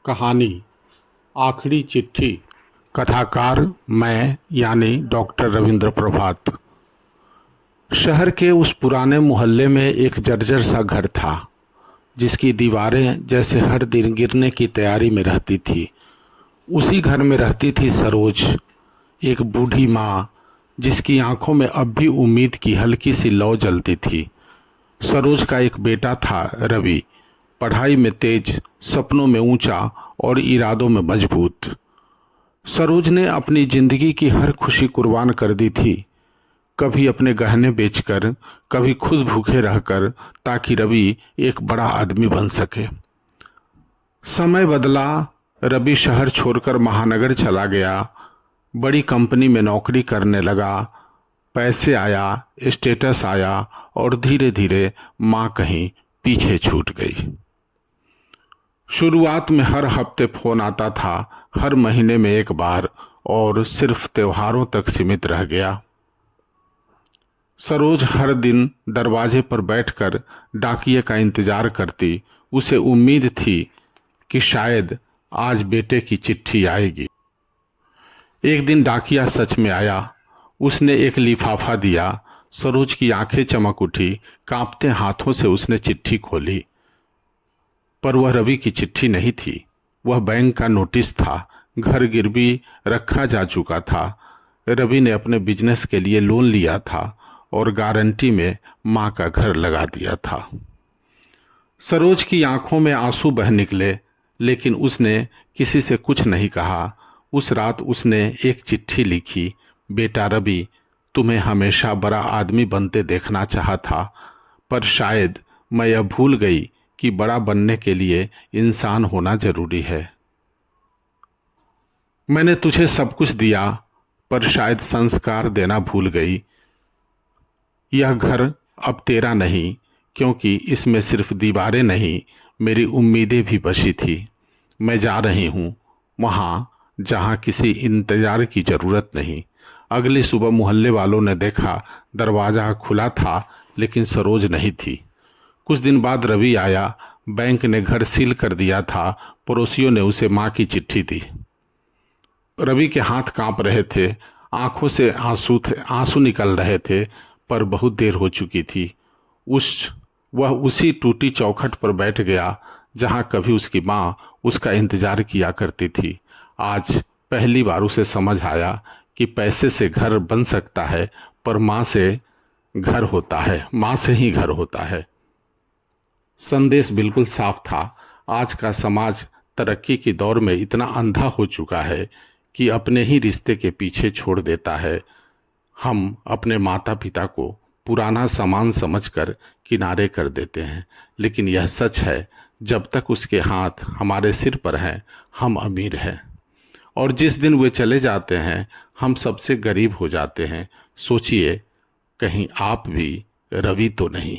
कहानी आखिरी चिट्ठी। कथाकार मैं यानी डॉक्टर रविंद्र प्रभात। शहर के उस पुराने मोहल्ले में एक जर्जर सा घर था जिसकी दीवारें जैसे हर दिन गिरने की तैयारी में रहती थी। उसी घर में रहती थी सरोज, एक बूढ़ी माँ जिसकी आंखों में अब भी उम्मीद की हल्की सी लौ जलती थी। सरोज का एक बेटा था रवि, पढ़ाई में तेज, सपनों में ऊंचा और इरादों में मजबूत। सरोज ने अपनी जिंदगी की हर खुशी कुर्बान कर दी थी, कभी अपने गहने बेचकर, कभी खुद भूखे रहकर, ताकि रवि एक बड़ा आदमी बन सके। समय बदला, रवि शहर छोड़कर महानगर चला गया, बड़ी कंपनी में नौकरी करने लगा। पैसे आया, स्टेटस आया और धीरे धीरे माँ कहीं पीछे छूट गई। शुरुआत में हर हफ्ते फोन आता था, हर महीने में एक बार, और सिर्फ त्योहारों तक सीमित रह गया। सरोज हर दिन दरवाजे पर बैठकर डाकिये का इंतजार करती। उसे उम्मीद थी कि शायद आज बेटे की चिट्ठी आएगी। एक दिन डाकिया सच में आया। उसने एक लिफाफा दिया। सरोज की आंखें चमक उठी। कांपते हाथों से उसने चिट्ठी खोली, पर वह रवि की चिट्ठी नहीं थी। वह बैंक का नोटिस था। घर गिरवी रखा जा चुका था। रवि ने अपने बिजनेस के लिए लोन लिया था और गारंटी में माँ का घर लगा दिया था। सरोज की आंखों में आंसू बह निकले, लेकिन उसने किसी से कुछ नहीं कहा। उस रात उसने एक चिट्ठी लिखी। बेटा रवि, तुम्हें हमेशा बड़ा आदमी बनते देखना चाहा था, पर शायद मैं यह भूल गई कि बड़ा बनने के लिए इंसान होना जरूरी है। मैंने तुझे सब कुछ दिया, पर शायद संस्कार देना भूल गई। यह घर अब तेरा नहीं, क्योंकि इसमें सिर्फ दीवारें नहीं, मेरी उम्मीदें भी बसी थी। मैं जा रही हूँ वहाँ जहाँ किसी इंतजार की ज़रूरत नहीं। अगली सुबह मोहल्ले वालों ने देखा, दरवाज़ा खुला था लेकिन सरोज नहीं थी। कुछ दिन बाद रवि आया। बैंक ने घर सील कर दिया था। पड़ोसियों ने उसे माँ की चिट्ठी दी। रवि के हाथ कांप रहे थे, आंखों से आंसू निकल रहे थे, पर बहुत देर हो चुकी थी। वह उसी टूटी चौखट पर बैठ गया जहाँ कभी उसकी माँ उसका इंतजार किया करती थी। आज पहली बार उसे समझ आया कि पैसे से घर बन सकता है, पर माँ से घर होता है, माँ से ही घर होता है। संदेश बिल्कुल साफ था। आज का समाज तरक्की की दौर में इतना अंधा हो चुका है कि अपने ही रिश्ते के पीछे छोड़ देता है। हम अपने माता पिता को पुराना सामान समझकर किनारे कर देते हैं, लेकिन यह सच है, जब तक उसके हाथ हमारे सिर पर हैं, हम अमीर हैं, और जिस दिन वे चले जाते हैं, हम सबसे गरीब हो जाते हैं। सोचिए, कहीं आप भी रवि तो नहीं।